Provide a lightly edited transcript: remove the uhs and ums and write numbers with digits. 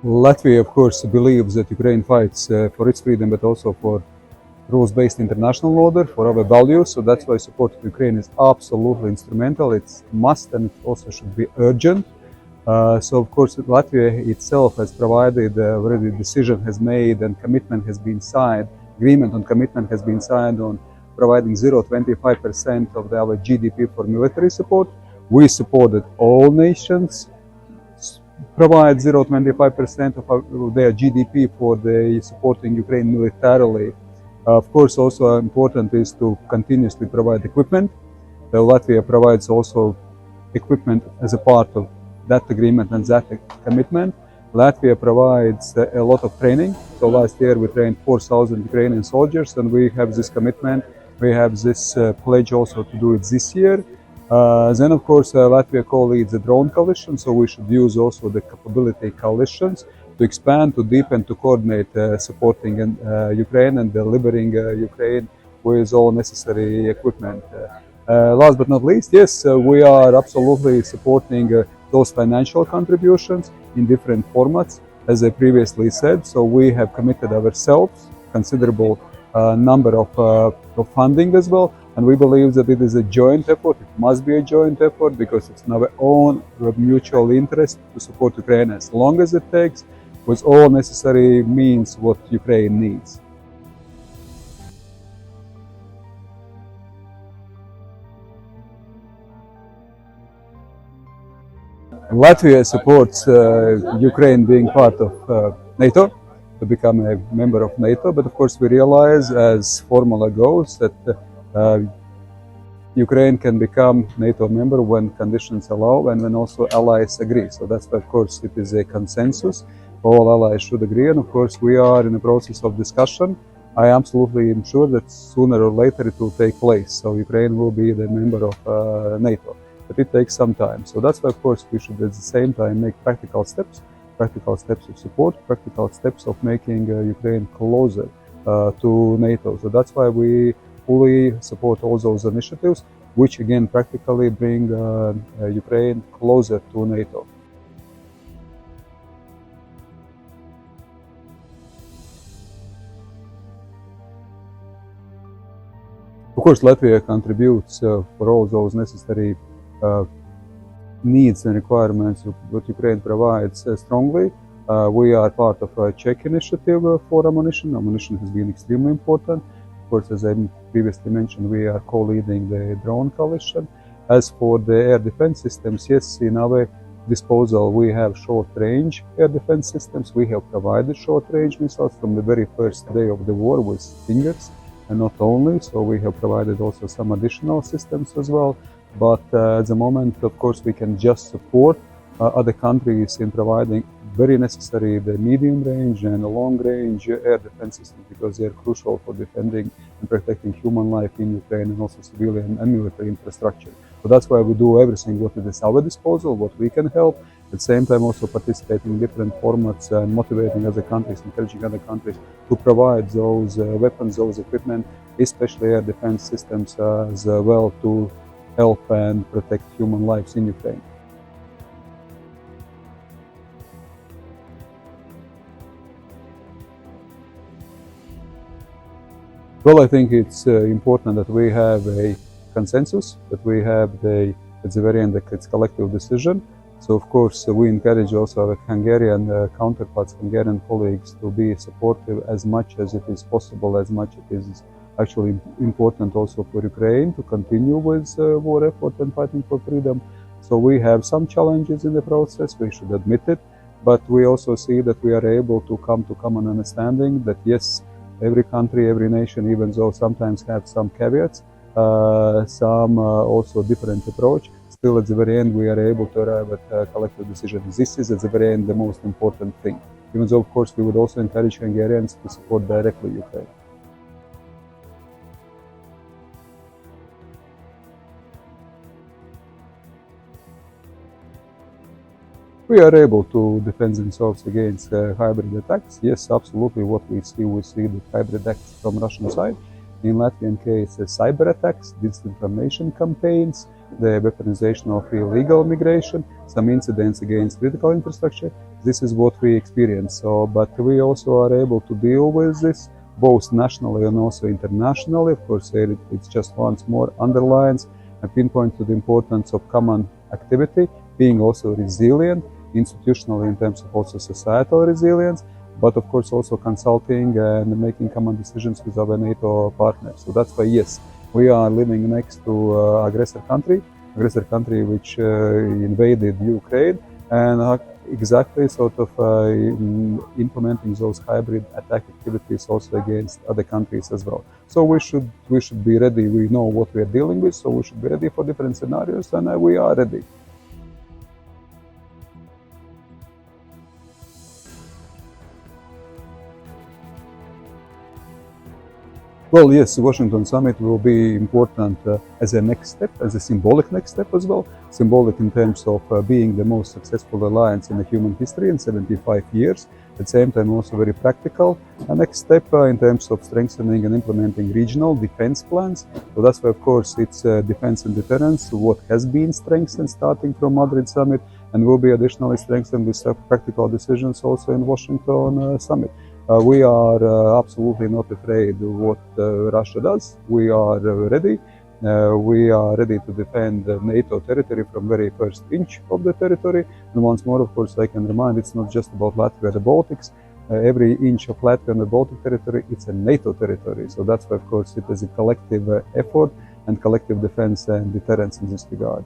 Latvia, of course, believes that Ukraine fights for its freedom, but also for rules-based international order, for our values. So that's why support of Ukraine is absolutely instrumental. It's must, and it also should be urgent. So, of course, Latvia itself has provided already decision has made and commitment has been signed. Agreement on commitment has been signed on providing 0.25% of our GDP for military support. We supported all nations provide 0.25% of their GDP for the supporting Ukraine militarily. Of course, also important is to continuously provide equipment. Latvia provides also equipment as a part of that agreement and that commitment. Latvia provides a lot of training. So last year we trained 4,000 Ukrainian soldiers, and we have this commitment. We have this pledge also to do it this year. Then, of course, Latvia co-leads the drone coalition, so we should use also the capability coalitions to expand, to deepen, to coordinate supporting Ukraine and delivering Ukraine with all necessary equipment. Last but not least, yes, we are absolutely supporting those financial contributions in different formats, as I previously said. So we have committed ourselves considerable number of funding as well. And we believe that it is a joint effort. It must be a joint effort because it's in our own mutual interest to support Ukraine as long as it takes, with all necessary means what Ukraine needs. Latvia supports Ukraine being part of NATO, to become a member of NATO, but of course we realize as formula goes that Ukraine can become NATO member when conditions allow and when also allies agree. So that's why, of course, it is a consensus. All allies should agree, and of course we are in the process of discussion. I absolutely am sure that sooner or later it will take place. So Ukraine will be the member of NATO, but it takes some time. So that's why, of course, we should at the same time make practical steps of support, practical steps of making Ukraine closer to NATO. So that's why we fully support all those initiatives, which again practically bring Ukraine closer to NATO. Of course, Latvia contributes for all those necessary needs and requirements that Ukraine provides strongly. We are part of a Czech initiative for ammunition. Ammunition has been extremely important. Of course, as I previously mentioned, we are co-leading the drone coalition. As for the air defense systems, yes, in our disposal we have short-range air defense systems. We have provided short-range missiles from the very first day of the war with Stingers, and not only, so we have provided also some additional systems as well. But at the moment, of course, we can just support other countries in providing very necessary the medium range and long range air defense systems, because they are crucial for defending and protecting human life in Ukraine and also civilian and military infrastructure. So that's why we do everything what is at our disposal, what we can help. At the same time, also participating in different formats and motivating other countries, encouraging other countries to provide those weapons, those equipment, especially air defense systems as well, to help and protect human lives in Ukraine. Well, I think it's important that we have a consensus, that we have at the very end, it's collective decision. So, of course, we encourage also our Hungarian counterparts, Hungarian colleagues, to be supportive as much as it is possible, as much as it is actually important also for Ukraine to continue with war effort and fighting for freedom. So we have some challenges in the process, we should admit it, but we also see that we are able to come to common understanding that yes, every country, every nation, even though sometimes have some caveats, some also different approach, still at the very end we are able to arrive at a collective decision. This is at the very end the most important thing. Even though, of course, we would also encourage Hungarians to support directly Ukraine. We are able to defend themselves against hybrid attacks. Yes, absolutely. What we see the hybrid attacks from Russian side. In Latvian case, cyber attacks, disinformation campaigns, the weaponization of illegal migration, some incidents against critical infrastructure. This is what we experience. So, but we also are able to deal with this both nationally and also internationally. Of course, it's just once more underlines and pinpoints to the importance of common activity, being also resilient, institutionally in terms of also societal resilience, but of course also consulting and making common decisions with our NATO partners. So that's why, yes, we are living next to aggressor country which invaded Ukraine, and exactly sort of implementing those hybrid attack activities also against other countries as well. So we should be ready. We know what we are dealing with, so we should be ready for different scenarios, and we are ready. Well, yes, the Washington summit will be important as a next step, as a symbolic next step as well. Symbolic in terms of being the most successful alliance in the human history in 75 years. At the same time, also very practical. A next step in terms of strengthening and implementing regional defense plans. So that's why, of course, it's defense and deterrence, what has been strengthened starting from Madrid summit, and will be additionally strengthened with practical decisions also in Washington summit. We are absolutely not afraid of what Russia does. We are ready. We are ready to defend NATO territory from very first inch of the territory. And once more, of course, I can remind it's not just about Latvia and the Baltics. Every inch of Latvia and the Baltic territory, it's a NATO territory. So that's why, of course, it is a collective effort and collective defense and deterrence in this regard.